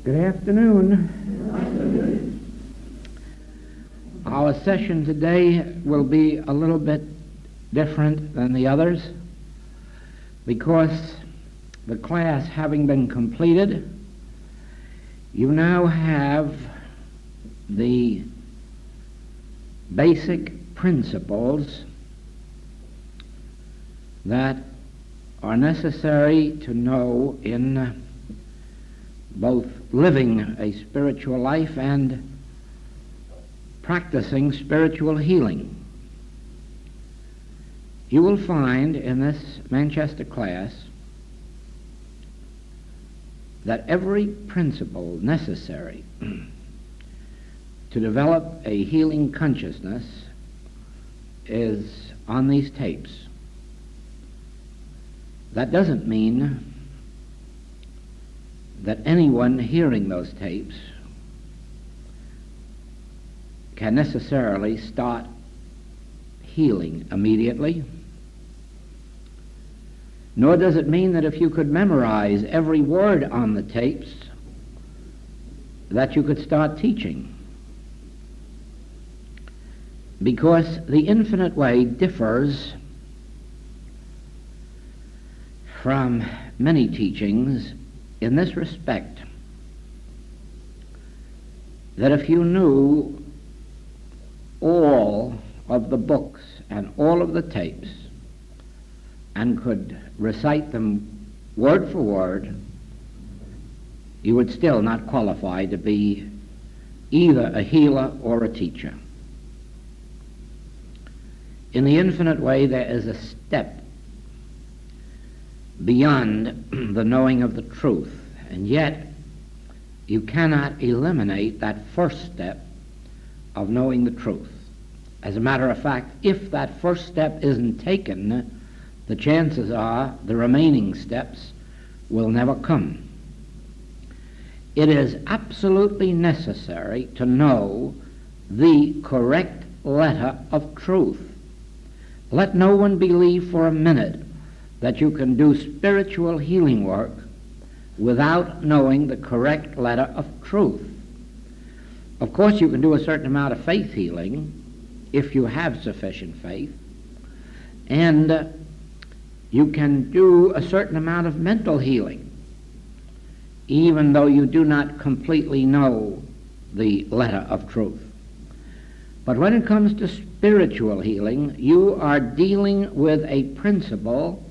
Good afternoon. Our session today will be a little bit different than the others because the class having been completed, you now have the basic principles that are necessary to know in both living a spiritual life and practicing spiritual healing. You will find in this Manchester class that every principle necessary to develop a healing consciousness is on these tapes. That doesn't mean that anyone hearing those tapes can necessarily start healing immediately, nor does it mean that if you could memorize every word on the tapes that you could start teaching, because the infinite way differs from many teachings in this respect, that if you knew all of the books and all of the tapes and could recite them word for word, you would still not qualify to be either a healer or a teacher. In the infinite way, there is a step beyond the knowing of the truth, and yet you cannot eliminate that first step of knowing the truth. As a matter of fact, if that first step isn't taken, the chances are the remaining steps will never come. It is absolutely necessary to know the correct letter of truth. Let no one believe for a minute that you can do spiritual healing work without knowing the correct letter of truth. Of course, you can do a certain amount of faith healing if you have sufficient faith, and you can do a certain amount of mental healing even though you do not completely know the letter of truth. But when it comes to spiritual healing, you are dealing with a principle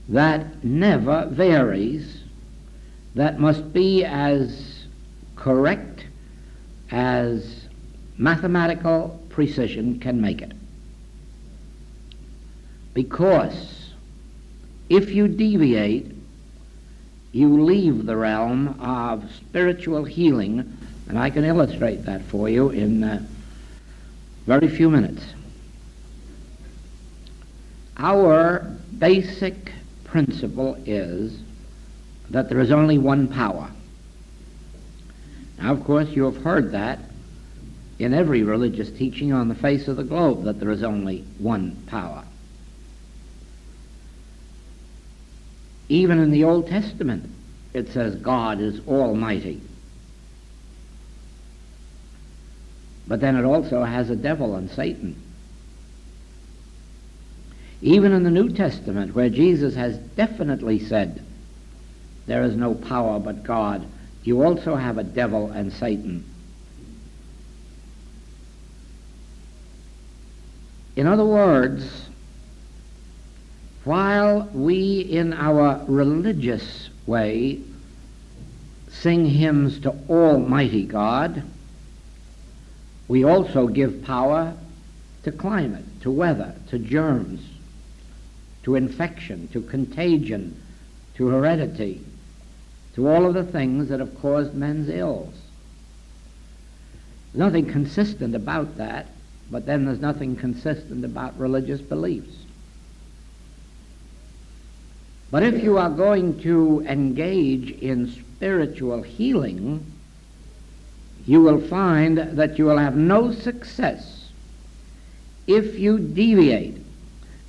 that never varies, that must be as correct as mathematical precision can make it. Because if you deviate, you leave the realm of spiritual healing, and I can illustrate that for you in very few minutes. Our basic principle is that there is only one power. Now, of course, you have heard that in every religious teaching on the face of the globe, that there is only one power. Even in the Old Testament, it says God is almighty. But then it also has a devil and Satan. Even in the New Testament, where Jesus has definitely said there is no power but God, you also have a devil and Satan. In other words, while we in our religious way sing hymns to Almighty God, we also give power to climate, to weather, to germs, to infection, to contagion, to heredity, to all of the things that have caused men's ills. There's nothing consistent about that, but then there's nothing consistent about religious beliefs. But if you are going to engage in spiritual healing, you will find that you will have no success if you deviate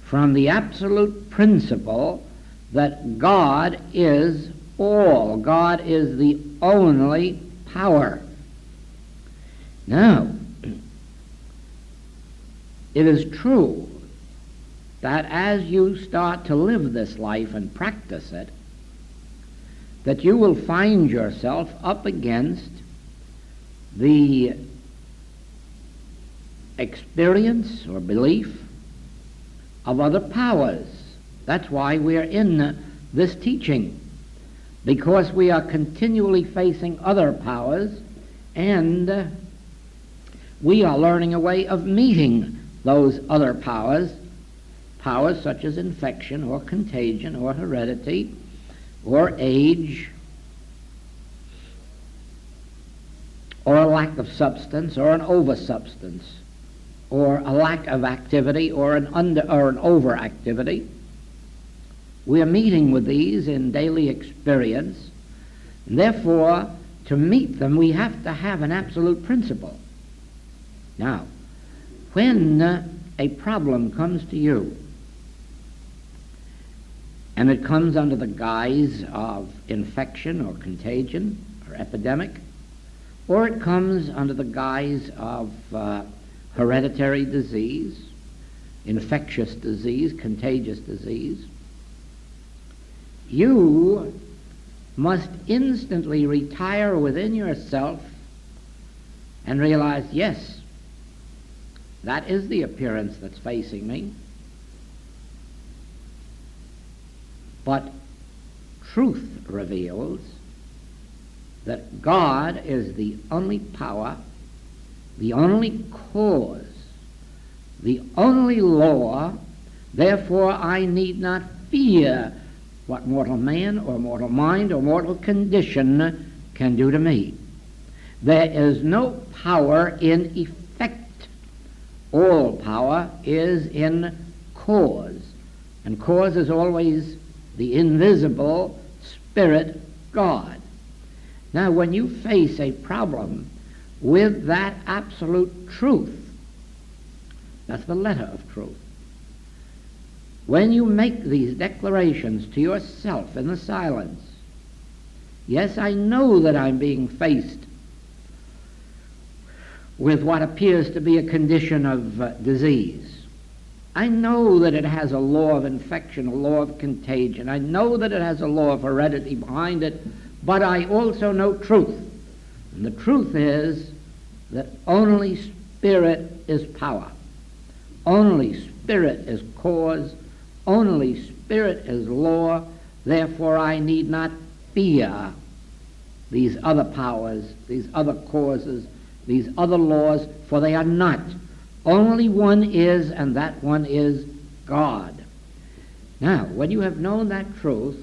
from the absolute principle that God is all. God is the only power. Now, it is true that as you start to live this life and practice it, that you will find yourself up against the experience or belief of other powers. That's why we are in this teaching, because we are continually facing other powers, and we are learning a way of meeting those other powers, powers such as infection or contagion or heredity or age or a lack of substance or an oversubstance or a lack of activity or an overactivity. We are meeting with these in daily experience, and therefore to meet them we have to have an absolute principle. Now, when a problem comes to you, and it comes under the guise of infection or contagion or epidemic, or it comes under the guise of hereditary disease, infectious disease, contagious disease, you must instantly retire within yourself and realize, yes, that is the appearance that's facing me. But truth reveals that God is the only power, the only cause, the only law. Therefore I need not fear what mortal man or mortal mind or mortal condition can do to me. There is no power in effect. All power is in cause, and cause is always the invisible Spirit God. Now, when you face a problem with that absolute truth, that's the letter of truth, when you make these declarations to yourself in the silence, yes, I know that I'm being faced with what appears to be a condition of disease. I know that it has a law of infection, a law of contagion. I know that it has a law of heredity behind it, but I also know truth. And the truth is that only Spirit is power. Only Spirit is cause. Only Spirit is law. Therefore I need not fear these other powers, these other causes, these other laws, for they are not. Only one is, and that one is God. Now, when you have known that truth,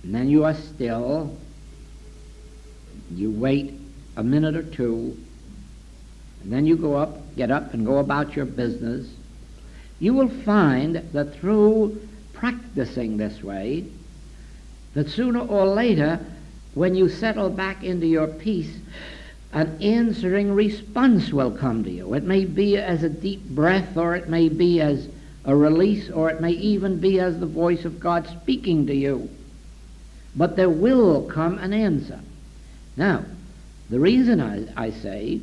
and then you are still, you wait a minute or two, and then you get up and go about your business, you will find that through practicing this way, that sooner or later, when you settle back into your peace, an answering response will come to you. It may be as a deep breath, or it may be as a release, or it may even be as the voice of God speaking to you. But there will come an answer. Now, the reason I say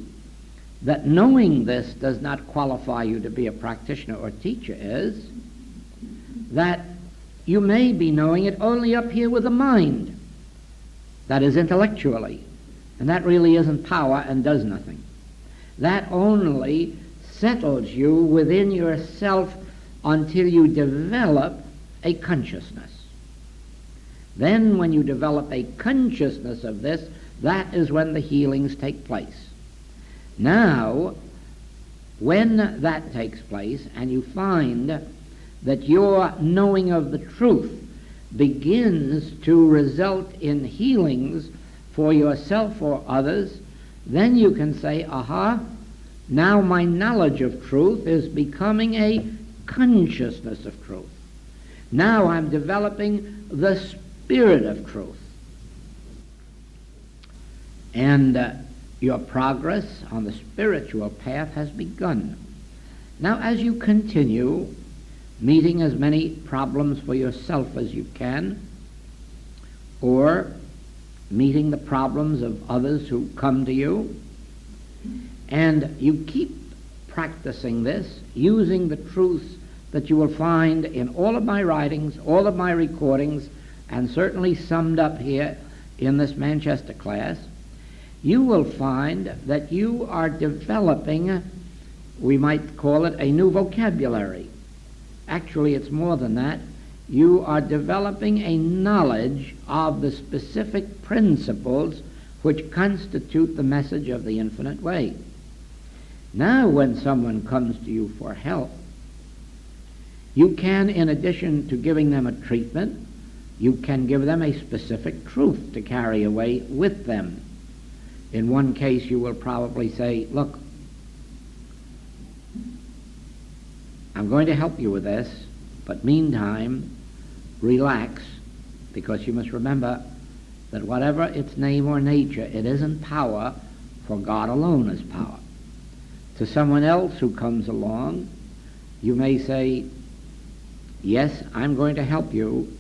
that knowing this does not qualify you to be a practitioner or teacher is that you may be knowing it only up here with the mind. That is intellectually. And that really isn't power and does nothing. That only settles you within yourself until you develop a consciousness. Then when you develop a consciousness of this, that is when the healings take place. Now, when that takes place and you find that your knowing of the truth begins to result in healings for yourself or others, then you can say, aha, now my knowledge of truth is becoming a consciousness of truth. Now I'm developing the Spirit of truth. And your progress on the spiritual path has begun. Now, as you continue meeting as many problems for yourself as you can, or meeting the problems of others who come to you. And you keep practicing this, using the truths that you will find in all of my writings, all of my recordings, and certainly summed up here in this Manchester class. You will find that you are developing, we might call it a new vocabulary. Actually, it's more than that. You are developing a knowledge of the specific principles which constitute the message of the infinite way. Now, when someone comes to you for help, you can, in addition to giving them a treatment, you can give them a specific truth to carry away with them. In one case, you will probably say, look, I'm going to help you with this, but meantime, relax, because you must remember that whatever its name or nature, it isn't power, for God alone is power. To someone else who comes along, you may say, yes, I'm going to help you,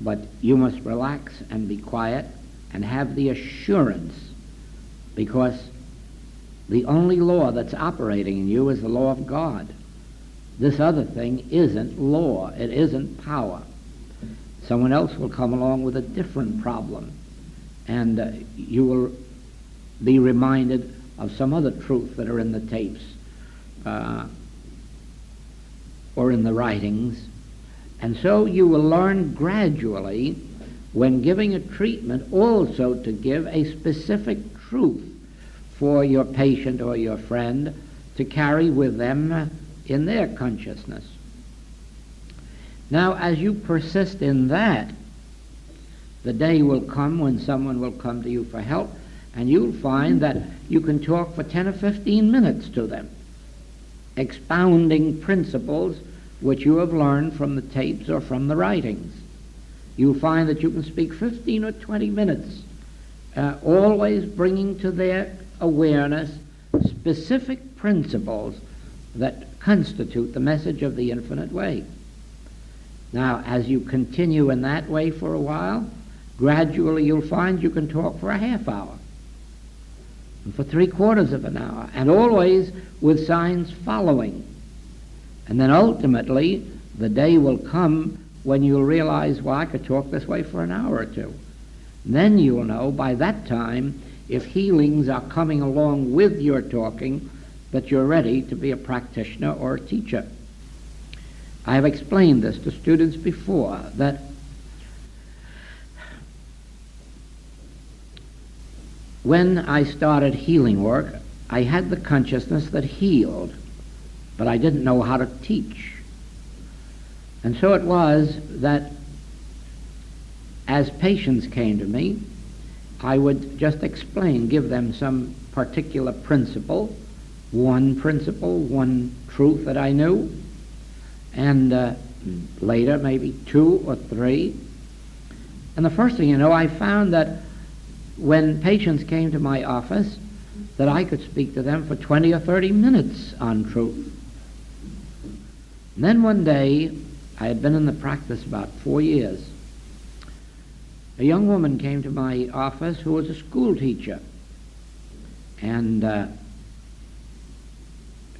but you must relax and be quiet and have the assurance, because the only law that's operating in you is the law of God. This other thing isn't law. It isn't power. Someone else will come along with a different problem, and you will be reminded of some other truth that are in the tapes or in the writings. And so you will learn gradually, when giving a treatment, also to give a specific truth for your patient or your friend to carry with them in their consciousness. Now, as you persist in that, the day will come when someone will come to you for help, and you'll find that you can talk for 10 or 15 minutes to them, expounding principles which you have learned from the tapes or from the writings. You'll find that you can speak 15 or 20 minutes, always bringing to their awareness specific principles that constitute the message of the infinite way. Now, as you continue in that way for a while, gradually you'll find you can talk for a half hour, and for 3/4 of an hour, and always with signs following. And then ultimately, the day will come when you'll realize, well, I could talk this way for an hour or two. And then you'll know by that time, if healings are coming along with your talking, that you're ready to be a practitioner or a teacher. I have explained this to students before, that when I started healing work, I had the consciousness that healed, but I didn't know how to teach. And so it was that as patients came to me, I would just explain, give them some particular principle, one truth that I knew, and later maybe 2 or 3. And the first thing you know, I found that when patients came to my office, that I could speak to them for 20 or 30 minutes on truth. And then one day, I had been in the practice about 4 years. A young woman came to my office who was a school teacher, and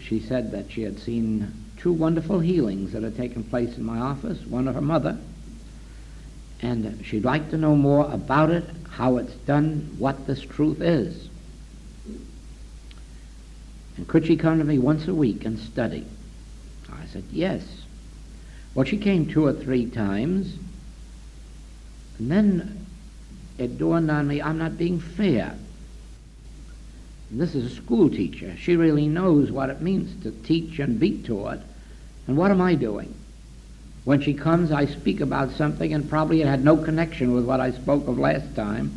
she said that she had seen 2 wonderful healings that had taken place in my office, one of her mother, and she'd like to know more about it, how it's done, what this truth is. And could she come to me once a week and study? I said, yes. Well, she came 2 or 3 times, and then it dawned on me, I'm not being fair. This is a school teacher. She really knows what it means to teach and be taught. And what am I doing? When she comes, I speak about something, and probably it had no connection with what I spoke of last time.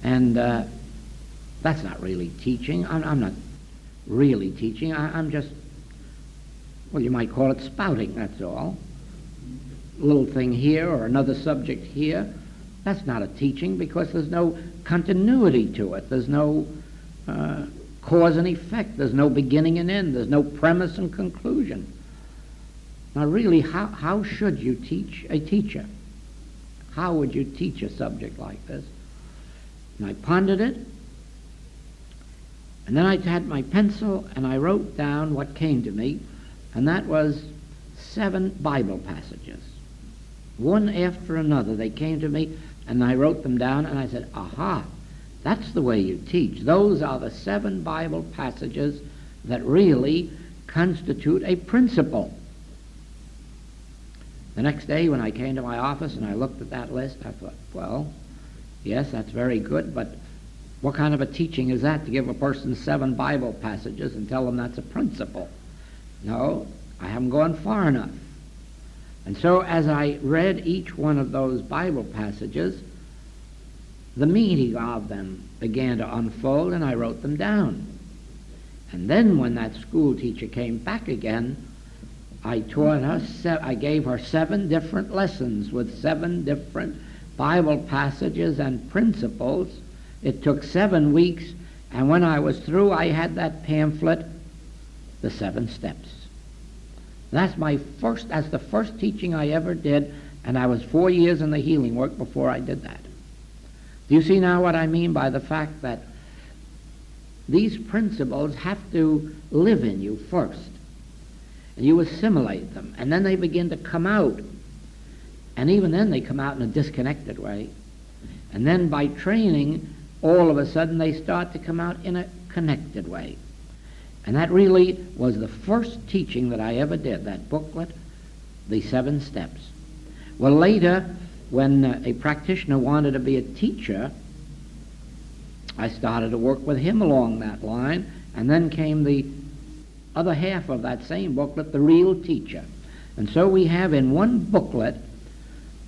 And that's not really teaching. I'm not really teaching. I'm just, well, you might call it spouting, that's all. A little thing here or another subject here. That's not a teaching, because there's no continuity to it. There's no cause and effect. There's no beginning and end. There's no premise and conclusion. Now really, how should you teach a teacher? How would you teach a subject like this? And I pondered it, and then I had my pencil and I wrote down what came to me, and that was 7 Bible passages. One after another they came to me, and I wrote them down, and I said, aha, that's the way you teach. Those are the 7 Bible passages that really constitute a principle. The next day when I came to my office and I looked at that list, I thought, well, yes, that's very good, but what kind of a teaching is that to give a person 7 Bible passages and tell them that's a principle? No, I haven't gone far enough. And so as I read each one of those Bible passages, the meaning of them began to unfold, and I wrote them down. And then when that school teacher came back again, I gave her 7 different lessons with 7 different Bible passages and principles. It took 7 weeks, and when I was through, I had that pamphlet, The 7 Steps. That's the first teaching I ever did, and I was 4 years in the healing work before I did that. Do you see now what I mean by the fact that these principles have to live in you first, and you assimilate them, and then they begin to come out, and even then they come out in a disconnected way, and then by training, all of a sudden they start to come out in a connected way. And that really was the first teaching that I ever did, that booklet, The 7 Steps. Well, later, when a practitioner wanted to be a teacher, I started to work with him along that line, and then came the other half of that same booklet, The Real Teacher. And so we have in one booklet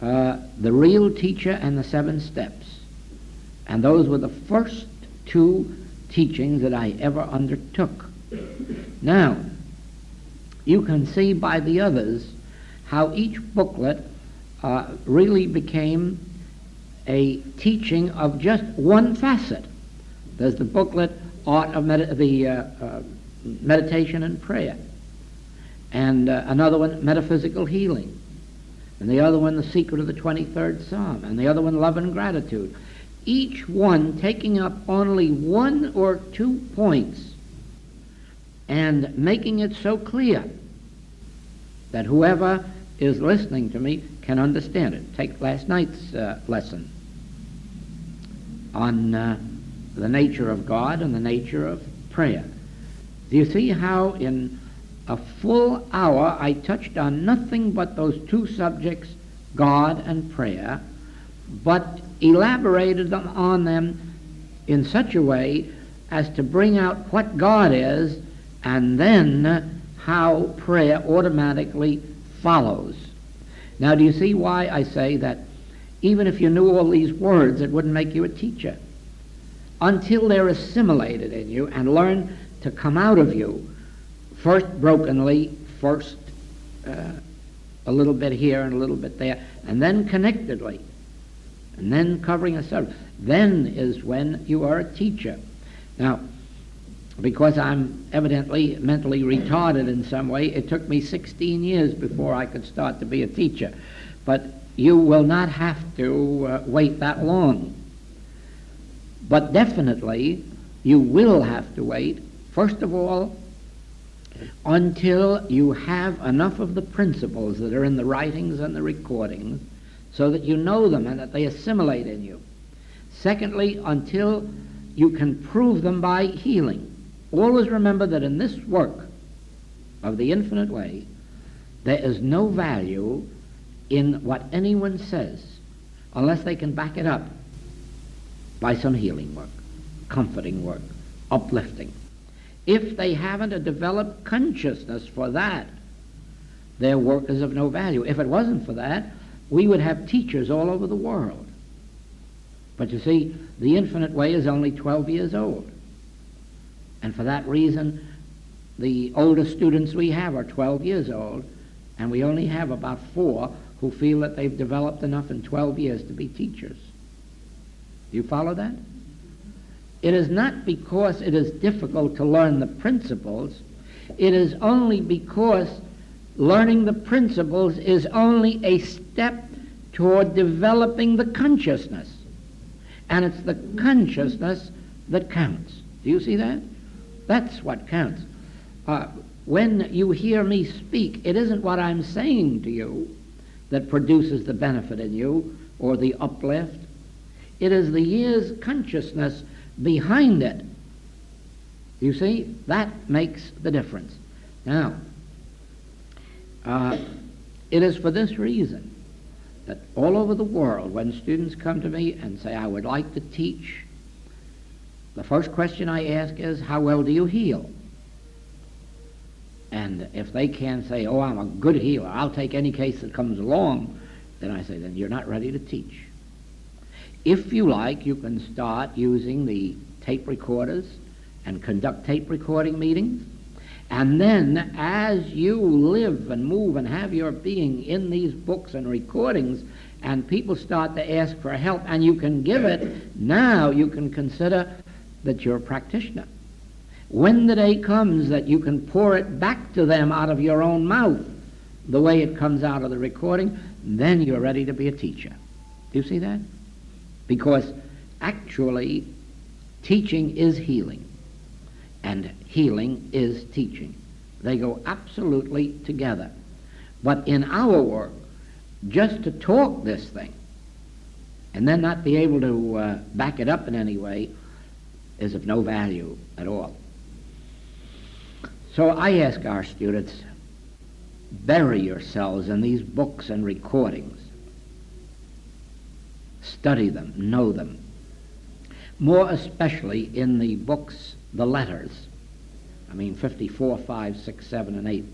The Real Teacher and the 7 Steps. And those were the first 2 teachings that I ever undertook. Now, you can see by the others how each booklet really became a teaching of just one facet. There's the booklet, Art of Meditation and Prayer, and another one, Metaphysical Healing, and the other one, The Secret of the 23rd Psalm, and the other one, Love and Gratitude. Each one taking up only 1 or 2 points and making it so clear that whoever is listening to me can understand it. Take last night's lesson on the nature of God and the nature of prayer. Do you see how in a full hour I touched on nothing but those 2 subjects, God and prayer, but elaborated on them in such a way as to bring out what God is, and then how prayer automatically follows. Now, do you see why I say that even if you knew all these words, it wouldn't make you a teacher? Until they're assimilated in you and learn to come out of you, first brokenly, first a little bit here and a little bit there, and then connectedly, and then covering a subject. Then is when you are a teacher. Now, because I'm evidently mentally retarded in some way, it took me 16 years before I could start to be a teacher. But you will not have to wait that long. But definitely, you will have to wait, first of all, until you have enough of the principles that are in the writings and the recordings so that you know them and that they assimilate in you. Secondly, until you can prove them by healing. Always remember that in this work of the infinite way, there is no value in what anyone says unless they can back it up by some healing work, comforting work, uplifting. If they haven't a developed consciousness for that, their work is of no value. If it wasn't for that, we would have teachers all over the world. But you see, the infinite way is only 12 years old. And for that reason, the oldest students we have are 12 years old, and we only have about 4 who feel that they've developed enough in 12 years to be teachers. Do you follow that? It is not because it is difficult to learn the principles. It is only because Learning the principles is only a step toward developing the consciousness. And it's the consciousness that counts. Do you see that? That's what counts. When you hear me speak, it isn't what I'm saying to you that produces the benefit in you or the uplift. It is the year's consciousness behind it. You see? That makes the difference. Now, it is for this reason that all over the world, when students come to me and say, I would like to teach, the first question I ask is, how well do you heal? And if they can say, oh, I'm a good healer, I'll take any case that comes along, then I say, then you're not ready to teach. If you like, you can start using the tape recorders and conduct tape recording meetings. And then as you live and move and have your being in these books and recordings, and people start to ask for help and you can give it, now you can consider that you're a practitioner. When the day comes that you can pour it back to them out of your own mouth, the way it comes out of the recording, then you're ready to be a teacher. Do you see that? Because actually, teaching is healing. And healing is teaching. They go absolutely together. But in our work, just to talk this thing and then not be able to back it up in any way is of no value at all. So I ask our students, bury yourselves in these books and recordings. Study them, know them. More especially in the books, the letters. 54, 5, 6, 7, and 8.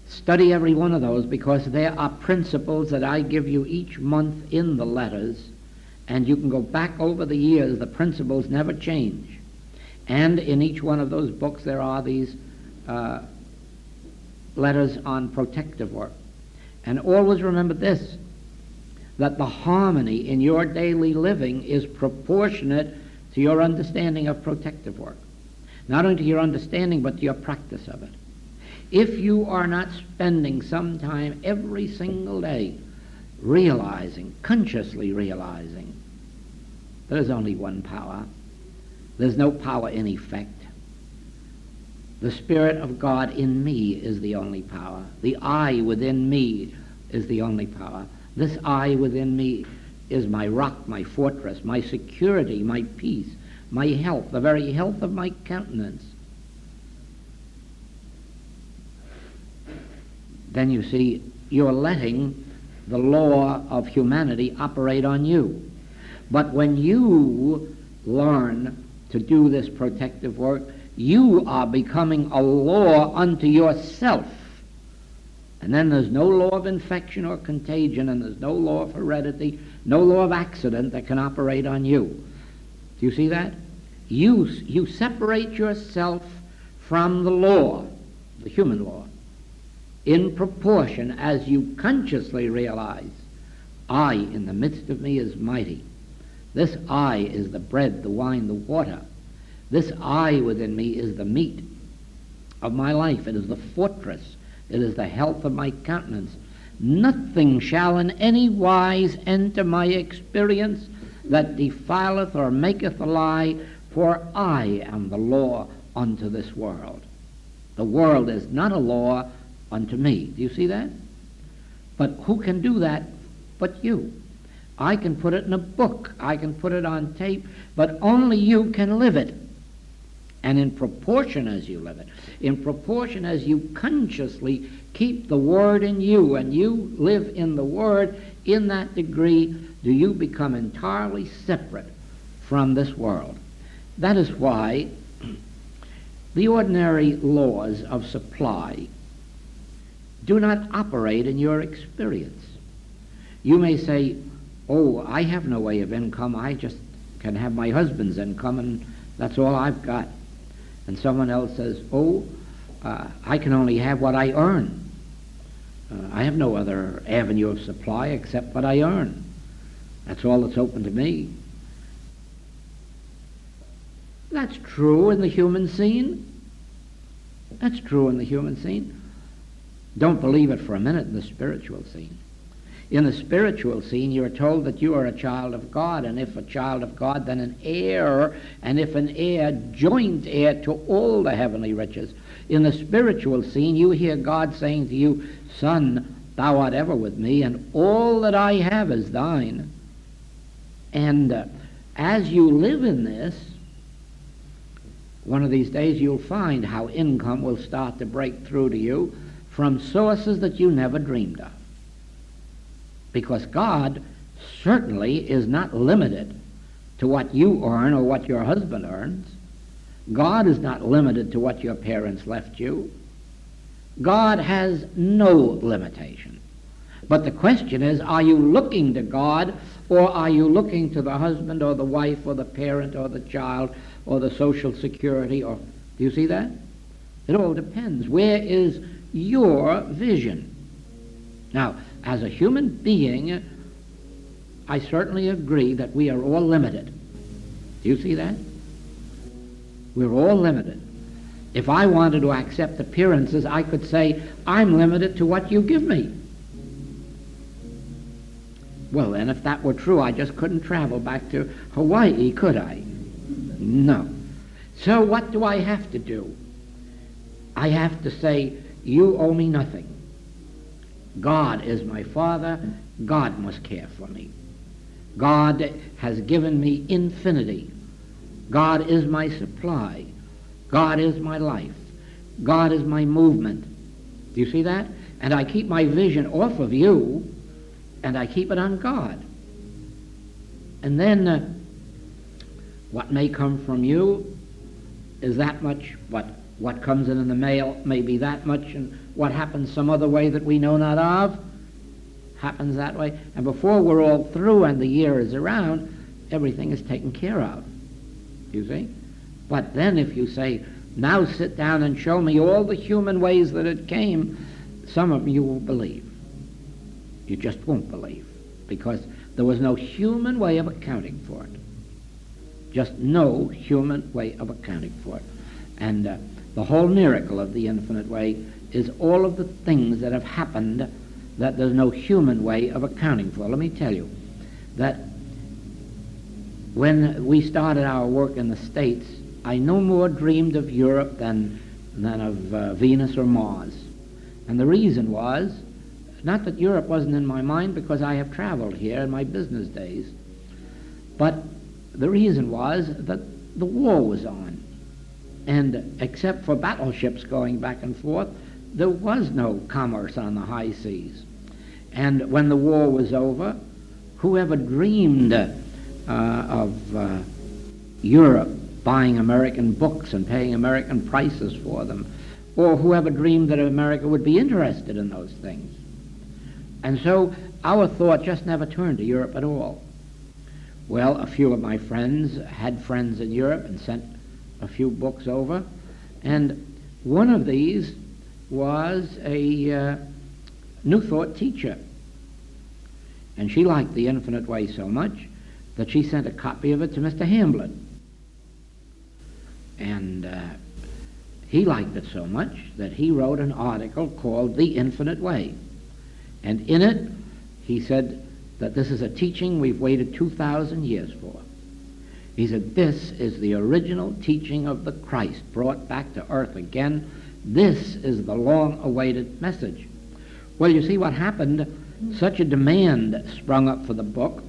Study every one of those because there are principles that I give you each month in the letters, and you can go back over the years. The principles never change. And in each one of those books there are these letters on protective work. And always remember this, that the harmony in your daily living is proportionate to your understanding of protective work. Not only to your understanding, but to your practice of it. If you are not spending some time every single day realizing, consciously realizing, there's only one power. There's no power in effect. The Spirit of God in me is the only power. The I within me is the only power. This I within me is my rock, my fortress, my security, my peace, my health, the very health of my countenance. Then you see, you're letting the law of humanity operate on you. But when you learn to do this protective work, you are becoming a law unto yourself. And then there's no law of infection or contagion, and there's no law of heredity, no law of accident that can operate on you. Do you see that? You separate yourself from the law, the human law, in proportion as you consciously realize, I in the midst of me is mighty. This I is the bread, the wine, the water. This I within me is the meat of my life. It is the fortress. It is the health of my countenance. Nothing shall in any wise enter my experience that defileth or maketh a lie, for I am the law unto this world. The world is not a law unto me. Do you see that? But who can do that but you? I can put it in a book. I can put it on tape, but only you can live it. And in proportion as you live it, in proportion as you consciously keep the Word in you and you live in the Word, in that degree do you become entirely separate from this world. That is why the ordinary laws of supply do not operate in your experience. You may say, oh, I have no way of income. I just can have my husband's income and that's all I've got. And someone else says, oh, I can only have what I earn. I have no other avenue of supply except what I earn. That's all that's open to me. That's true in the human scene. That's true in the human scene. Don't believe it for a minute in the spiritual scene. In the spiritual scene, you're told that you are a child of God, and if a child of God, then an heir, and if an heir, joint heir to all the heavenly riches. In the spiritual scene, you hear God saying to you, "Son, thou art ever with me, and all that I have is thine." And as you live in this, one of these days you'll find how income will start to break through to you from sources that you never dreamed of. Because God certainly is not limited to what you earn or what your husband earns. God is not limited to what your parents left you. God has no limitation. But the question is, are you looking to God, or are you looking to the husband or the wife or the parent or the child or the Social Security? Or do you see that? It all depends. Where is your vision? Now, as a human being, I certainly agree that we are all limited. Do you see that? We're all limited. If I wanted to accept appearances, I could say, I'm limited to what you give me. Well, then, if that were true, I just couldn't travel back to Hawaii, could I? No. So what do I have to do? I have to say, you owe me nothing. God is my Father. God must care for me. God has given me infinity. God is my supply. God is my life. God is my movement. Do you see that? And I keep my vision off of you, and I keep it on God. And then what may come from you is that much. What comes in the mail may be that much, and what happens some other way that we know not of happens that way. And before we're all through and the year is around, everything is taken care of. You see? But then if you say, now sit down and show me all the human ways that it came, some of you won't believe. You just won't believe, because there was no human way of accounting for it. Just no human way of accounting for it. And the whole miracle of the infinite way is all of the things that have happened that there's no human way of accounting for. Let me tell you that when we started our work in the States, I no more dreamed of Europe than of Venus or Mars. And the reason was, not that Europe wasn't in my mind, because I have traveled here in my business days, but the reason was that the war was on. And except for battleships going back and forth, there was no commerce on the high seas. And when the war was over, whoever dreamed of Europe buying American books and paying American prices for them, or whoever dreamed that America would be interested in those things? And so our thought just never turned to Europe at all. Well, a few of my friends had friends in Europe and sent a few books over, and one of these was a New Thought teacher. And she liked the Infinite Way so much that she sent a copy of it to Mr. Hamblin. And he liked it so much that he wrote an article called The Infinite Way. And in it, he said that this is a teaching we've waited 2,000 years for. He said, this is the original teaching of the Christ brought back to earth again. This is the long-awaited message. Well, you see what happened? Such a demand sprung up for the book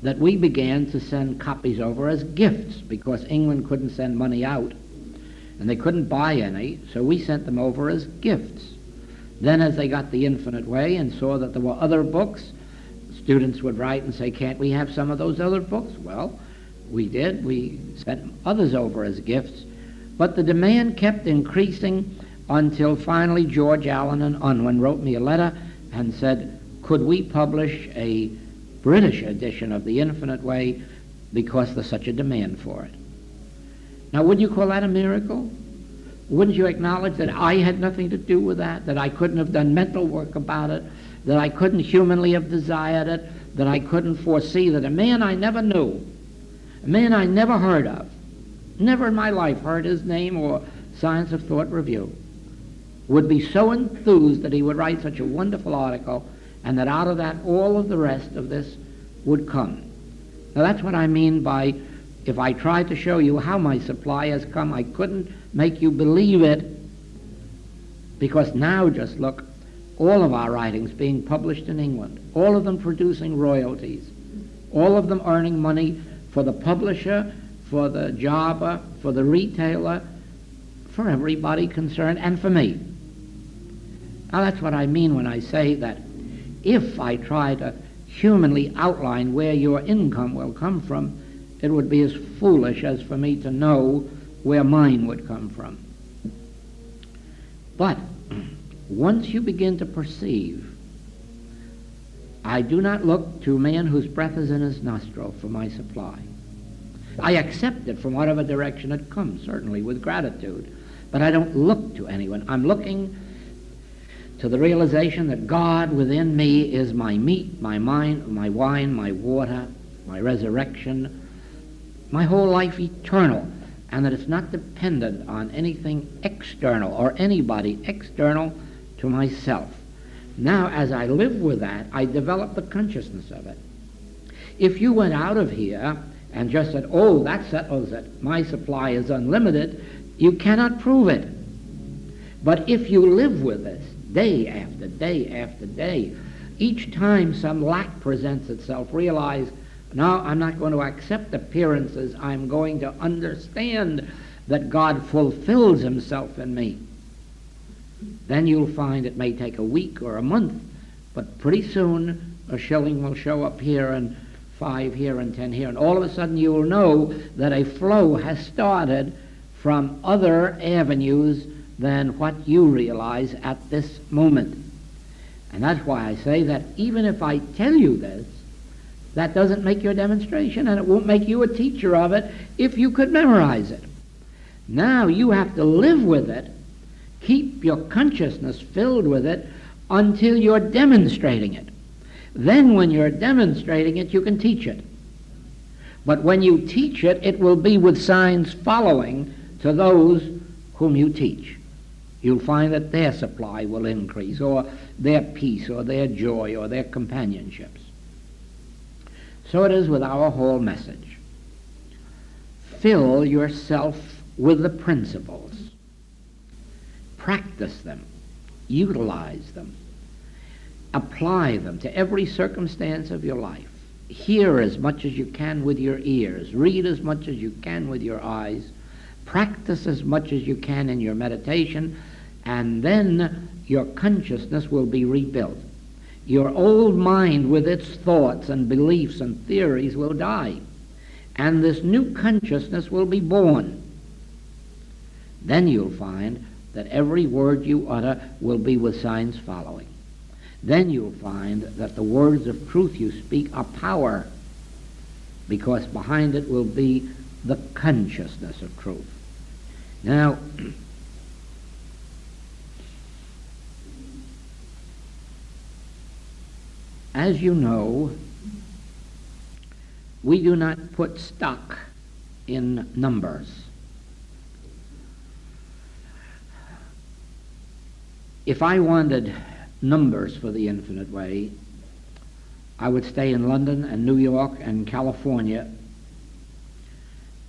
that we began to send copies over as gifts, because England couldn't send money out, and they couldn't buy any, so we sent them over as gifts. Then as they got the Infinite Way and saw that there were other books, students would write and say, can't we have some of those other books? Well, we did. We sent others over as gifts. But the demand kept increasing until finally George Allen and Unwin wrote me a letter and said, could we publish a British edition of The Infinite Way because there's such a demand for it? Now, wouldn't you call that a miracle? Wouldn't you acknowledge that I had nothing to do with that I couldn't have done mental work about it, that I couldn't humanly have desired it, that I couldn't foresee that a man I never knew, a man I never heard of, never in my life heard his name or Science of Thought Review, would be so enthused that he would write such a wonderful article, and that out of that all of the rest of this would come. Now that's what I mean by, if I tried to show you how my supply has come, I couldn't make you believe it, because now just look, all of our writings being published in England, all of them producing royalties, all of them earning money for the publisher, for the jobber, for the retailer, for everybody concerned, and for me. Now that's what I mean when I say that if I try to humanly outline where your income will come from, it would be as foolish as for me to know where mine would come from. But once you begin to perceive, I do not look to a man whose breath is in his nostril for my supply. I accept it from whatever direction it comes, certainly with gratitude, but I don't look to anyone. I'm looking to the realization that God within me is my meat, my mind, my wine, my water, my resurrection, my whole life eternal, and that it's not dependent on anything external or anybody external to myself. Now, as I live with that, I develop the consciousness of it. If you went out of here and just said, oh, that settles it, my supply is unlimited, you cannot prove it. But if you live with this, day after day after day, each time some lack presents itself, realize, no, I'm not going to accept appearances. I'm going to understand that God fulfills himself in me. Then you'll find it may take a week or a month, but pretty soon a shilling will show up here and 5 here and 10 here, and all of a sudden you will know that a flow has started from other avenues than what you realize at this moment. And that's why I say that even if I tell you this, that doesn't make your demonstration, and it won't make you a teacher of it if you could memorize it. Now you have to live with it, keep your consciousness filled with it until you're demonstrating it. Then when you're demonstrating it, you can teach it. But when you teach it, it will be with signs following to those whom you teach. You'll find that their supply will increase, or their peace, or their joy, or their companionships. So it is with our whole message. Fill yourself with the principles. Practice them. Utilize them. Apply them to every circumstance of your life. Hear as much as you can with your ears. Read as much as you can with your eyes. Practice as much as you can in your meditation, and then your consciousness will be rebuilt. Your old mind with its thoughts and beliefs and theories will die, and this new consciousness will be born. Then you'll find that every word you utter will be with signs following. Then you'll find that the words of truth you speak are power, because behind it will be the consciousness of truth. Now, as you know, we do not put stock in numbers. If I wanted numbers for the infinite way, I would stay in London and New York and California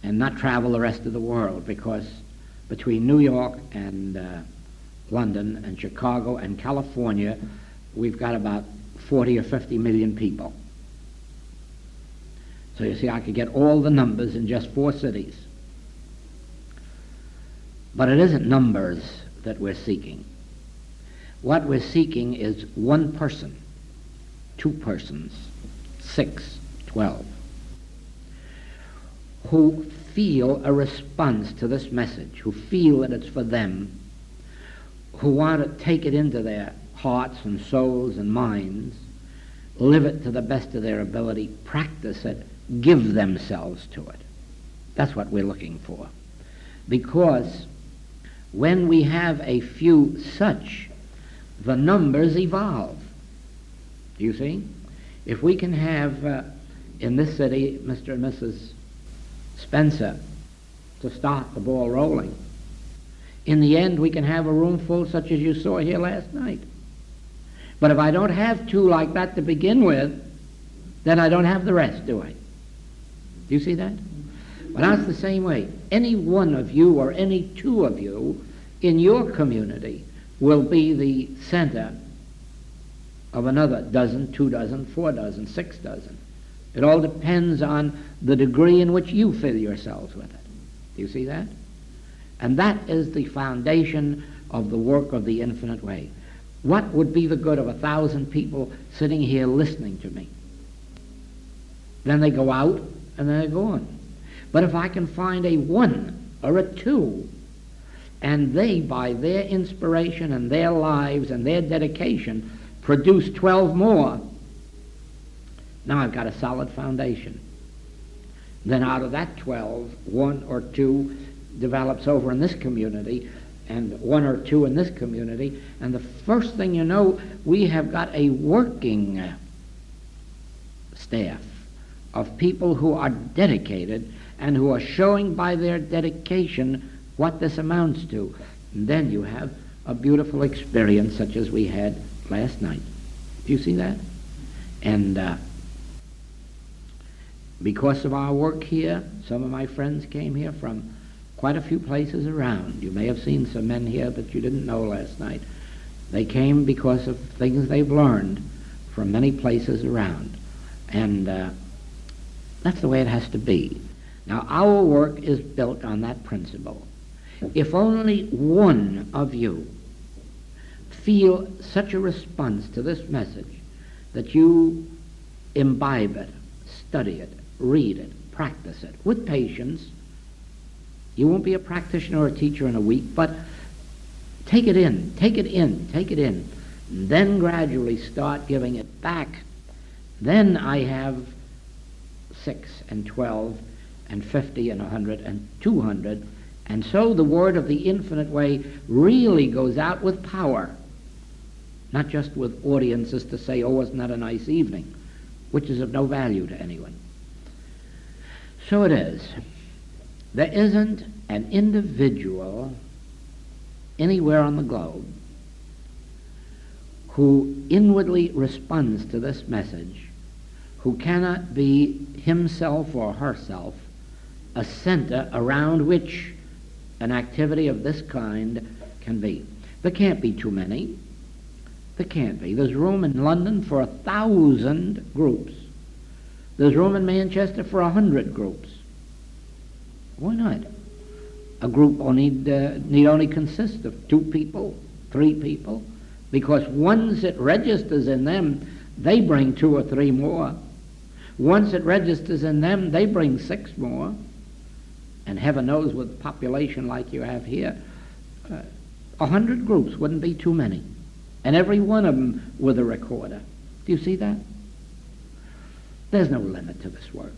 and not travel the rest of the world, because between New York and London and Chicago and California, we've got about 40 or 50 million people. So you see, I could get all the numbers in just 4 cities. But it isn't numbers that we're seeking. What we're seeking is 1 person, 2 persons, 6, 12, who feel a response to this message, who feel that it's for them, who want to take it into their hearts and souls and minds, live it to the best of their ability, practice it, give themselves to it. That's what we're looking for. Because when we have a few such, the numbers evolve. Do you see? If we can have in this city Mr. and Mrs. Spencer to start the ball rolling, In the end, we can have a room full such as you saw here last night. But if I don't have two like that to begin with, then I don't have the rest, do I? Do you see that? Well, that's the same way. Any one of you or any two of you in your community will be the center of another dozen, 2 dozen, 4 dozen, 6 dozen. It all depends on the degree in which you fill yourselves with it. Do you see that? And that is the foundation of the work of the infinite way. What would be the good of 1,000 people sitting here listening to me? Then they go out and then they go on. But if I can find a 1 or a 2, and they, by their inspiration and their lives and their dedication, produce 12 more, now I've got a solid foundation. Then out of that 12, 1 or 2 develops over in this community, and 1 or 2 in this community, and the first thing you know, we have got a working staff of people who are dedicated and who are showing by their dedication what this amounts to. And then you have a beautiful experience such as we had last night. Do you see that? And because of our work here, some of my friends came here from quite a few places around. You may have seen some men here that you didn't know last night. They came because of things they've learned from many places around. And that's the way it has to be. Now, our work is built on that principle. If only one of you feel such a response to this message that you imbibe it, study it, read it, practice it with patience. You won't be a practitioner or a teacher in a week, but take it in, take it in, take it in, and then gradually start giving it back. Then I have 6 and 12 and 50 and 100 and 200, and so the word of the infinite way really goes out with power, not just with audiences to say, oh, wasn't that a nice evening, which is of no value to anyone. So it is. There isn't an individual anywhere on the globe who inwardly responds to this message who cannot be himself or herself a center around which an activity of this kind can be. There can't be too many. There can't be. There's room in London for 1,000 groups. There's room in Manchester for 100 groups. Why not? A group need only consist of 2 people, 3 people, because once it registers in them, they bring 2 or 3 more. Once it registers in them, they bring 6 more. And heaven knows, with population like you have here, 100 groups wouldn't be too many. And every one of them with a recorder. Do you see that? There's no limit to this work.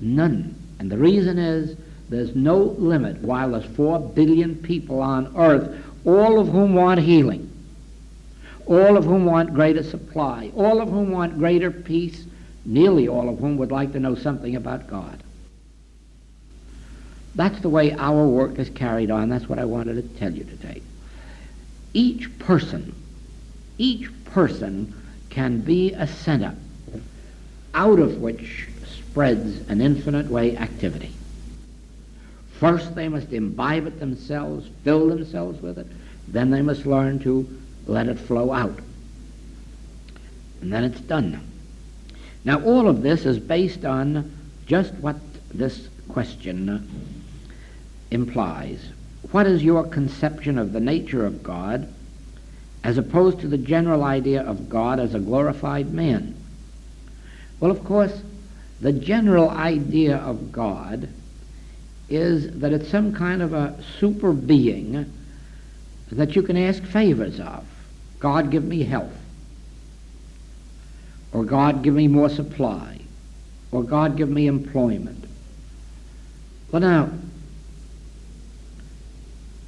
None. And the reason is, there's no limit while there's 4 billion people on earth, all of whom want healing, all of whom want greater supply, all of whom want greater peace, nearly all of whom would like to know something about God. That's the way our work is carried on. That's what I wanted to tell you today. Each person can be a center out of which spreads an infinite way activity. First, they must imbibe it themselves, fill themselves with it. Then they must learn to let it flow out. And then it's done. Now, all of this is based on just what this question implies. What is your conception of the nature of God as opposed to the general idea of God as a glorified man? Well, of course, the general idea of God is that it's some kind of a super being that you can ask favors of. God, give me health. Or God, give me more supply. Or God, give me employment. Well, now,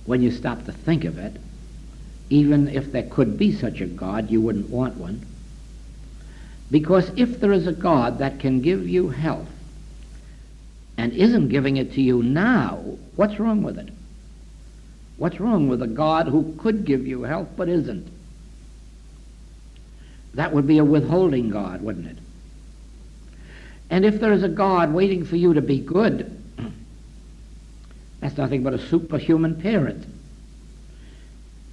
when you stop to think of it, even if there could be such a God, you wouldn't want one. Because if there is a God that can give you health and isn't giving it to you now, what's wrong with it? What's wrong with a God who could give you health but isn't? That would be a withholding God, wouldn't it? And if there is a God waiting for you to be good, that's nothing but a superhuman parent.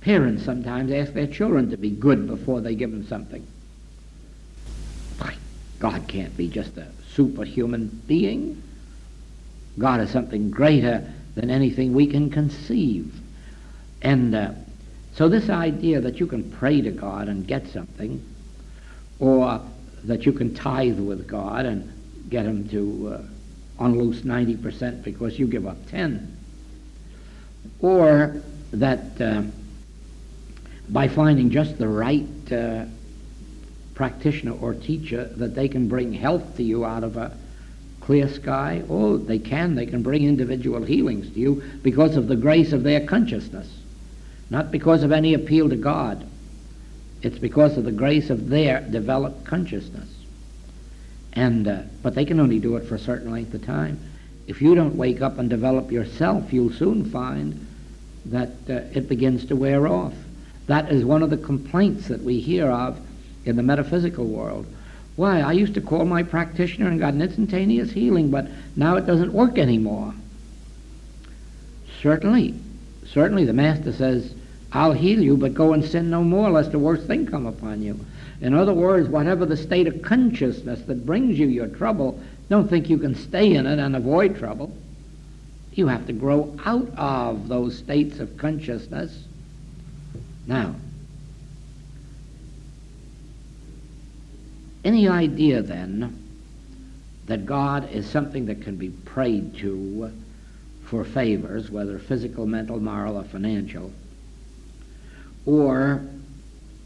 Parents sometimes ask their children to be good before they give them something. God can't be just a superhuman being. God is something greater than anything we can conceive. And so this idea that you can pray to God and get something, or that you can tithe with God and get him to unloose 90% because you give up 10, or that by finding just the right practitioner or teacher that they can bring health to you out of a clear sky. Oh, they can bring individual healings to you because of the grace of their consciousness, not because of any appeal to God. It's because of the grace of their developed consciousness. And but they can only do it for a certain length of time. If you don't wake up and develop yourself, you'll soon find that it begins to wear off. That is one of the complaints that we hear of in the metaphysical world. Why, I used to call my practitioner and got an instantaneous healing, but now it doesn't work anymore. Certainly the Master says, I'll heal you, but go and sin no more, lest the worst thing come upon you. In other words, whatever the state of consciousness that brings you your trouble, don't think you can stay in it and avoid trouble. You have to grow out of those states of consciousness. Now, any idea then that God is something that can be prayed to for favors, whether physical, mental, moral, or financial, or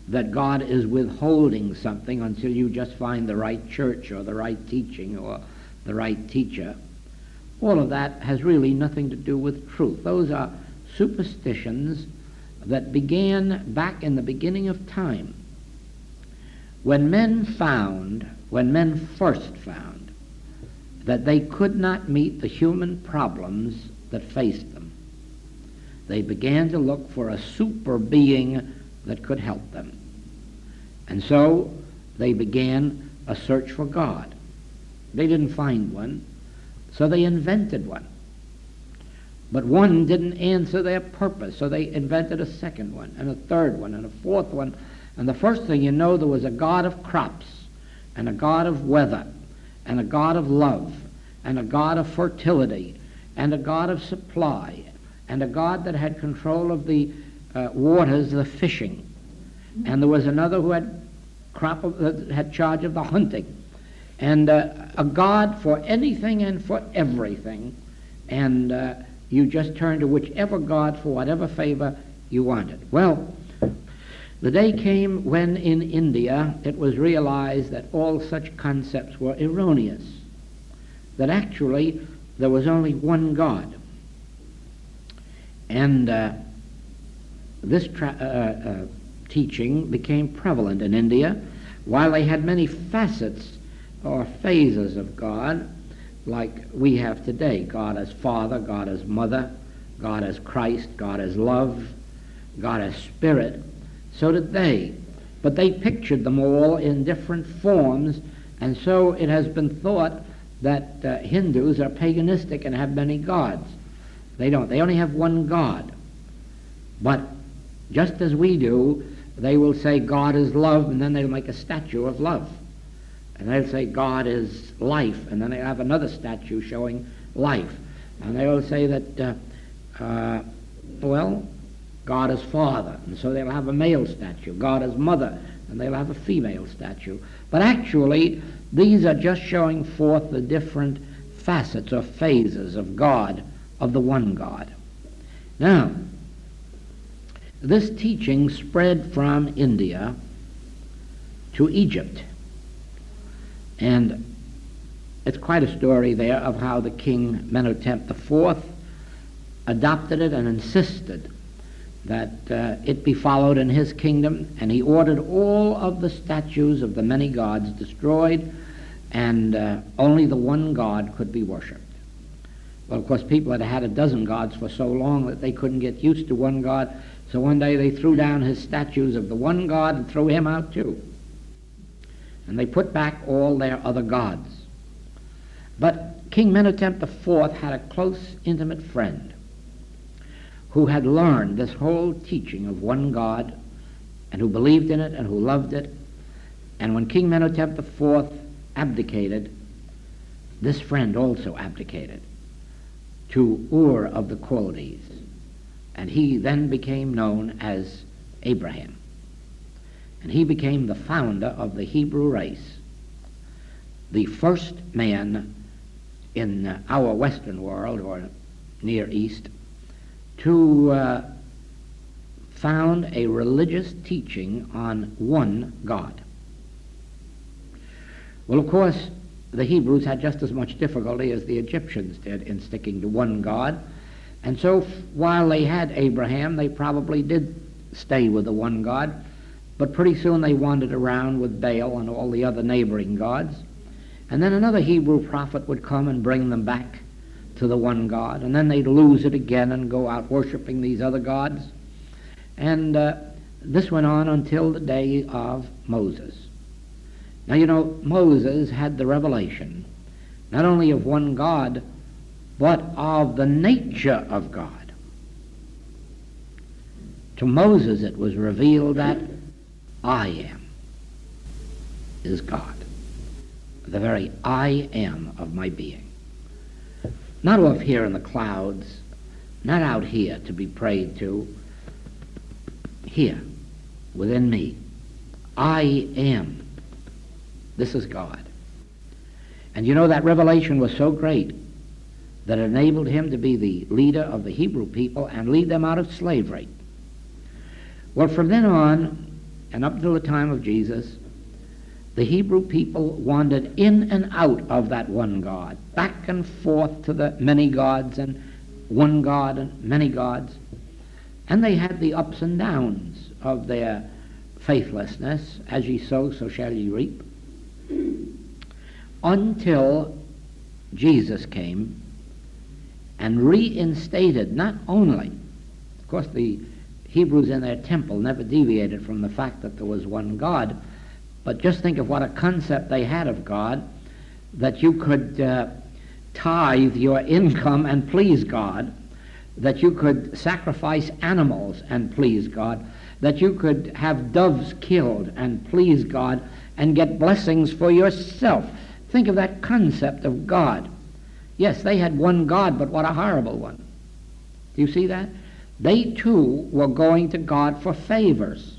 that God is withholding something until you just find the right church or the right teaching or the right teacher, all of that has really nothing to do with truth. Those are superstitions that began back in the beginning of time, when men first found that they could not meet the human problems that faced them. They began to look for a super being that could help them. And so they began a search for God. They didn't find one, so they invented one. But one didn't answer their purpose, so they invented a second one, and a third one, and a fourth one. And the first thing you know, there was a God of crops, and a God of weather, and a God of love, and a God of fertility, and a God of supply, and a God that had control of the waters, the fishing. And there was another who had had charge of the hunting. And a God for anything and for everything. And you just turn to whichever God for whatever favor you wanted. Well, the day came when in India it was realized that all such concepts were erroneous, that actually there was only one God. And this teaching became prevalent in India, while they had many facets or phases of God, like we have today. God as Father, God as Mother, God as Christ, God as love, God as Spirit. So did they. But they pictured them all in different forms, and so it has been thought that Hindus are paganistic and have many gods. They don't. They only have one God. But just as we do, they will say God is love, and then they'll make a statue of love. And they'll say God is life, and then they'll have another statue showing life. And they will say that, God is Father, and so they'll have a male statue. God is Mother, and they'll have a female statue. But actually, these are just showing forth the different facets or phases of God, of the one God. Now, this teaching spread from India to Egypt. And it's quite a story there of how the king Melteth IV adopted it and insisted that it be followed in his kingdom, and he ordered all of the statues of the many gods destroyed, and only the one God could be worshipped. Well, of course, people had had a dozen gods for so long that they couldn't get used to one God. So one day they threw down his statues of the one God and threw him out too. And they put back all their other gods. But King Melteth IV had a close, intimate friend who had learned this whole teaching of one God and who believed in it and who loved it. And when King Melteth IV abdicated, this friend also abdicated to Ur of the Chaldees, and he then became known as Abraham. And he became the founder of the Hebrew race, the first man in our Western world, or Near East, to found a religious teaching on one God. Well, of course, the Hebrews had just as much difficulty as the Egyptians did in sticking to one God. And so while they had Abraham, they probably did stay with the one God. But pretty soon they wandered around with Baal and all the other neighboring gods. And then another Hebrew prophet would come and bring them back to the one God. And then they'd lose it again and go out worshiping these other gods. And this went on until the day of Moses. Now, you know, Moses had the revelation not only of one God, but of the nature of God. To Moses it was revealed that I am is God, the very I am of my being. Not off here in the clouds, not out here to be prayed to, here, within me. I am. This is God. And you know, that revelation was so great that it enabled him to be the leader of the Hebrew people and lead them out of slavery. Well, from then on, and up until the time of Jesus, the Hebrew people wandered in and out of that one God, back and forth to the many gods and one God and many gods. And they had the ups and downs of their faithlessness. As ye sow, so shall ye reap. Until Jesus came and reinstated not only, of course the Hebrews in their temple never deviated from the fact that there was one God, but just think of what a concept they had of God, that you could tithe your income and please God, that you could sacrifice animals and please God, that you could have doves killed and please God and get blessings for yourself. Think of that concept of God. Yes, they had one God, but what a horrible one. Do you see that? They too were going to God for favors.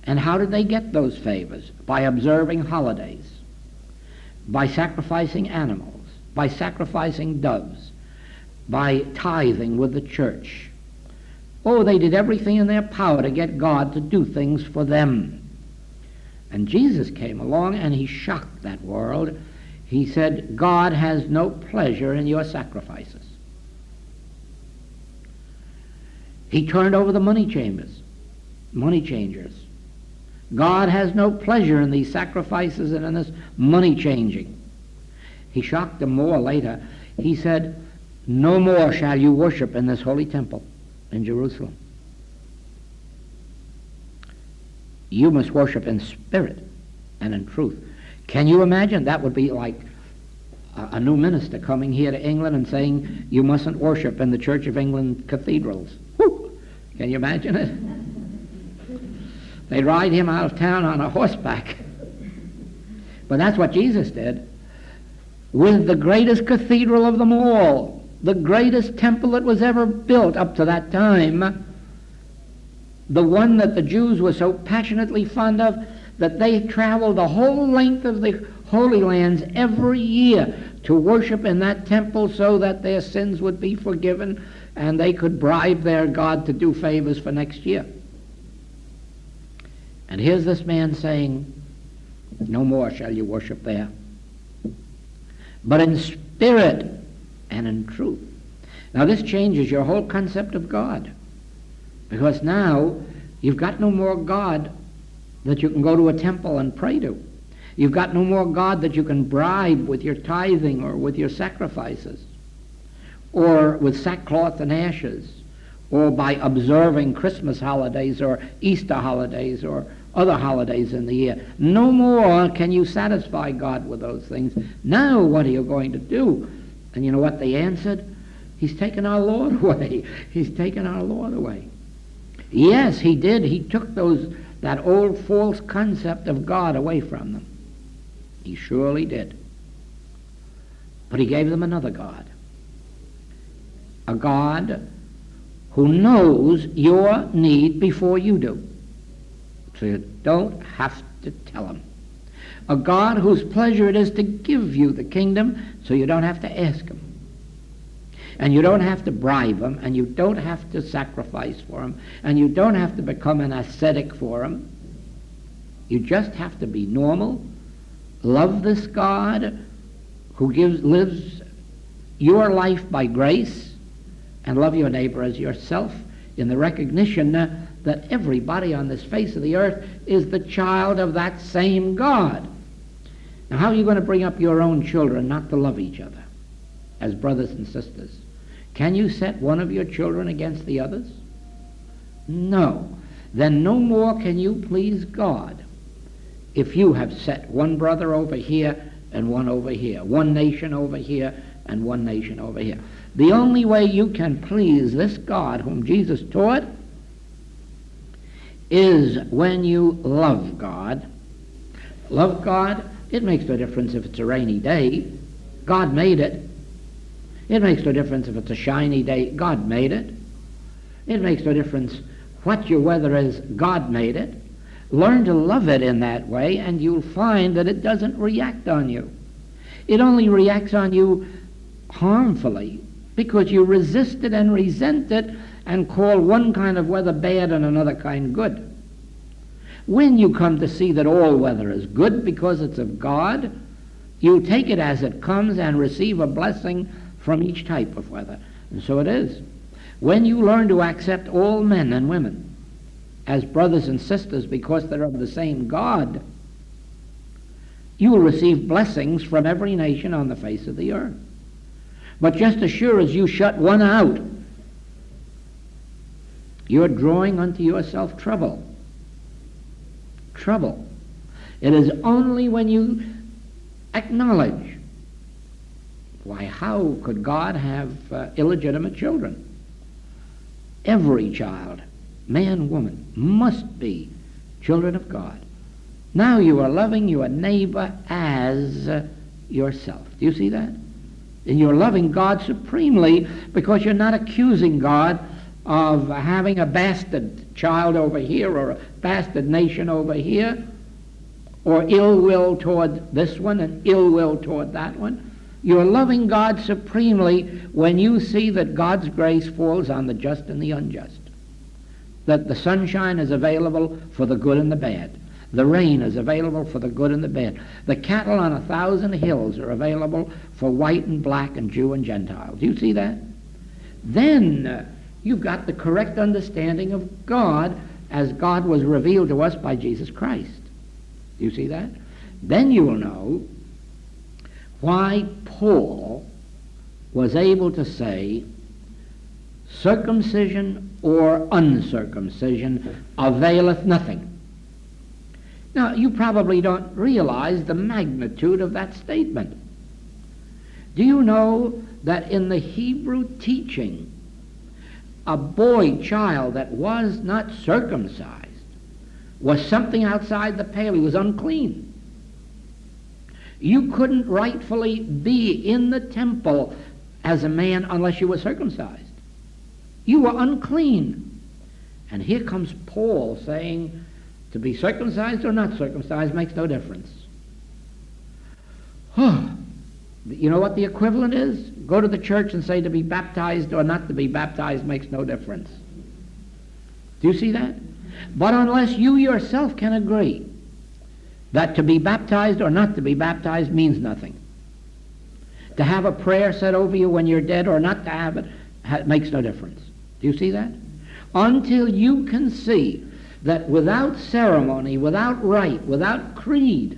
And how did they get those favors? By observing holidays, by sacrificing animals, by sacrificing doves, by tithing with the church. Oh, they did everything in their power to get God to do things for them. And Jesus came along and he shocked that world. He said, God has no pleasure in your sacrifices. He turned over the money changers. God has no pleasure in these sacrifices and in this money changing. He shocked them more later. He said, no more shall you worship in this holy temple in Jerusalem. You must worship in spirit and in truth. Can you imagine? That would be like a new minister coming here to England and saying, you mustn't worship in the Church of England cathedrals. Whew! Can you imagine it? They'd ride him out of town on a horseback. But that's what Jesus did with the greatest cathedral of them all, the greatest temple that was ever built up to that time, the one that the Jews were so passionately fond of that they traveled the whole length of the Holy Lands every year to worship in that temple so that their sins would be forgiven and they could bribe their God to do favors for next year. And here's this man saying, no more shall you worship there, but in spirit and in truth. Now this changes your whole concept of God, because now you've got no more God that you can go to a temple and pray to. You've got no more God that you can bribe with your tithing or with your sacrifices. or with sackcloth and ashes, or by observing Christmas holidays or Easter holidays or other holidays in the year. No more can you satisfy God with those things. Now what are you going to do? And you know what they answered? He's taken our Lord away. He's taken our Lord away. Yes, he did. He took that old false concept of God away from them. He surely did. But he gave them another God. A God who knows your need before you do. So you don't have to tell him. A God whose pleasure it is to give you the kingdom, so you don't have to ask him. And you don't have to bribe him, and you don't have to sacrifice for him, and you don't have to become an ascetic for him. You just have to be normal, love this God who lives your life by grace, and love your neighbor as yourself in the recognition that everybody on this face of the earth is the child of that same God. Now, how are you going to bring up your own children not to love each other as brothers and sisters? Can you set one of your children against the others? No. Then no more can you please God if you have set one brother over here and one over here, one nation over here and one nation over here. The only way you can please this God whom Jesus taught is when you love God. Love God, it makes no difference if it's a rainy day. God made it. It makes no difference if it's a shiny day. God made it. It makes no difference what your weather is. God made it. Learn to love it in that way, and you'll find that it doesn't react on you. It only reacts on you harmfully because you resist it and resent it and call one kind of weather bad and another kind good. When you come to see that all weather is good because it's of God, you take it as it comes and receive a blessing from each type of weather. And so it is. When you learn to accept all men and women as brothers and sisters because they're of the same God, you will receive blessings from every nation on the face of the earth. But just as sure as you shut one out, you're drawing unto yourself trouble. Trouble. It is only when you acknowledge, why, how could God have illegitimate children? Every child, man, woman, must be children of God. Now you are loving your neighbor as yourself. Do you see that? And you're loving God supremely because you're not accusing God of having a bastard child over here or a bastard nation over here, or ill will toward this one and ill will toward that one. You're loving God supremely when you see that God's grace falls on the just and the unjust, that the sunshine is available for the good and the bad. The rain is available for the good and the bad. The cattle on 1,000 hills are available for white and black and Jew and Gentile. Do you see that? Then you've got the correct understanding of God as God was revealed to us by Jesus Christ. Do you see that? Then you will know why Paul was able to say circumcision or uncircumcision availeth nothing. Now, you probably don't realize the magnitude of that statement. Do you know that in the Hebrew teaching, a boy child that was not circumcised was something outside the pale? He was unclean. You couldn't rightfully be in the temple as a man unless you were circumcised. You were unclean. And here comes Paul saying, to be circumcised or not circumcised makes no difference. You know what the equivalent is? Go to the church and say to be baptized or not to be baptized makes no difference. Do you see that? But unless you yourself can agree that to be baptized or not to be baptized means nothing, to have a prayer said over you when you're dead or not to have it makes no difference. Do you see that? Until you can see that without ceremony, without rite, without creed,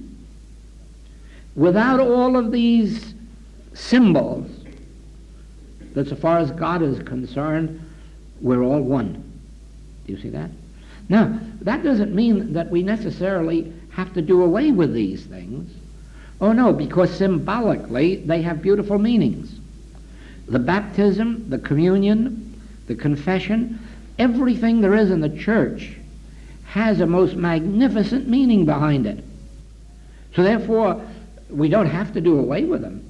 without all of these symbols, that so far as God is concerned, we're all one. Do you see that? Now, that doesn't mean that we necessarily have to do away with these things. Oh no, because symbolically they have beautiful meanings. The baptism, the communion, the confession, everything there is in the church has a most magnificent meaning behind it. So therefore, we don't have to do away with them.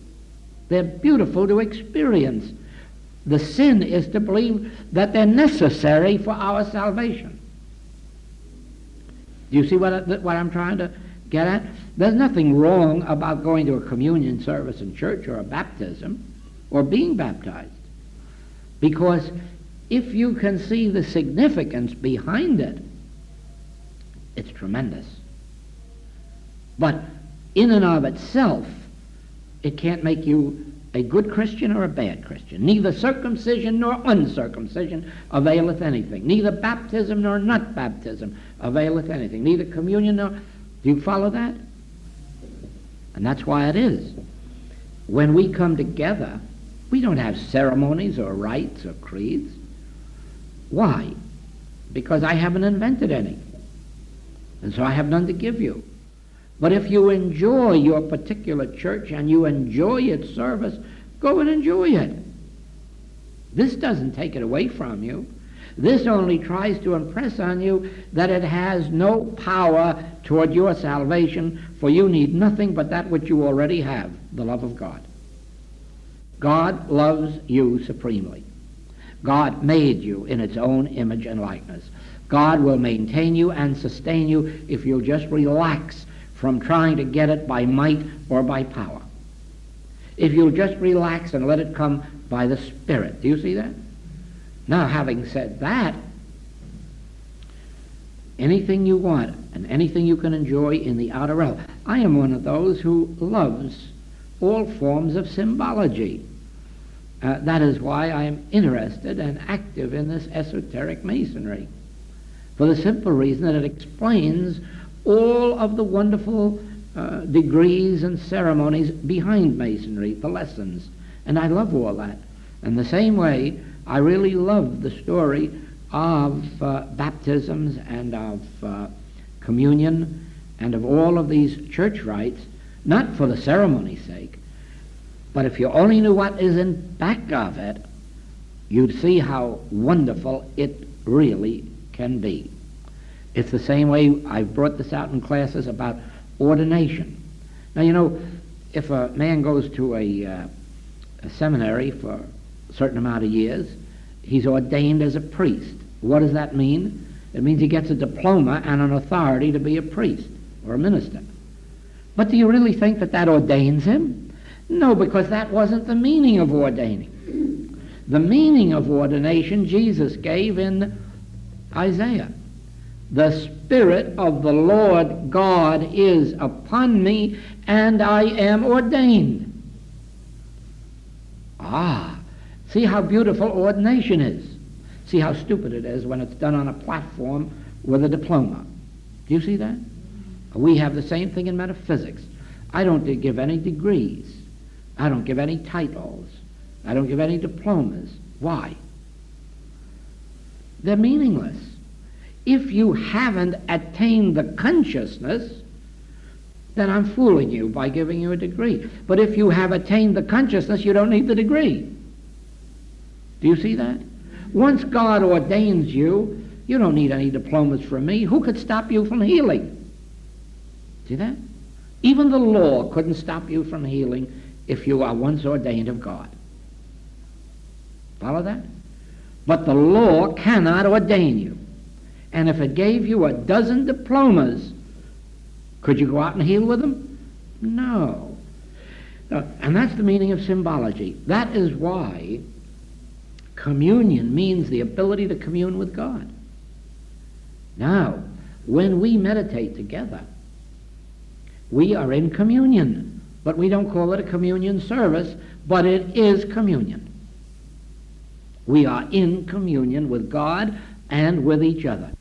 They're beautiful to experience. The sin is to believe that they're necessary for our salvation. Do you see what I'm trying to get at? There's nothing wrong about going to a communion service in church or a baptism or being baptized. Because if you can see the significance behind it, it's tremendous. But in and of itself, it can't make you a good Christian or a bad Christian. Neither circumcision nor uncircumcision availeth anything. Neither baptism nor not baptism availeth anything. Neither communion nor... Do you follow that? And that's why it is. When we come together, we don't have ceremonies or rites or creeds. Why? Because I haven't invented any. And so I have none to give you. But if you enjoy your particular church and you enjoy its service, go and enjoy it. This doesn't take it away from you. This only tries to impress on you that it has no power toward your salvation, for you need nothing but that which you already have, the love of God. God loves you supremely. God made you in its own image and likeness. God will maintain you and sustain you if you'll just relax from trying to get it by might or by power. If you'll just relax and let it come by the Spirit. Do you see that? Now, having said that, anything you want and anything you can enjoy in the outer realm. I am one of those who loves all forms of symbology. That is why I am interested and active in this esoteric masonry. For the simple reason that it explains all of the wonderful degrees and ceremonies behind masonry, the lessons. And I love all that. And the same way, I really love the story of baptisms and of communion and of all of these church rites, not for the ceremony's sake, but if you only knew what is in back of it, you'd see how wonderful it really can be. It's the same way I've brought this out in classes about ordination. Now, you know, if a man goes to a seminary for a certain amount of years, he's ordained as a priest. What does that mean? It means he gets a diploma and an authority to be a priest or a minister. But do you really think that that ordains him? No, because that wasn't the meaning of ordaining. The meaning of ordination Jesus gave in Isaiah. The Spirit of the Lord God is upon me, and I am ordained. Ah, see how beautiful ordination is. See how stupid it is when it's done on a platform with a diploma. Do you see that? We have the same thing in metaphysics. I don't give any degrees. I don't give any titles. I don't give any diplomas. Why? They're meaningless. If you haven't attained the consciousness, then I'm fooling you by giving you a degree. But if you have attained the consciousness, you don't need the degree. Do you see that? Once God ordains you, you don't need any diplomas from me. Who could stop you from healing? See that? Even the law couldn't stop you from healing if you are once ordained of God. Follow that? But the law cannot ordain you. And if it gave you a dozen diplomas, could you go out and heal with them? No. And that's the meaning of symbology. That is why communion means the ability to commune with God. Now, when we meditate together, we are in communion. But we don't call it a communion service, but it is communion. We are in communion with God and with each other.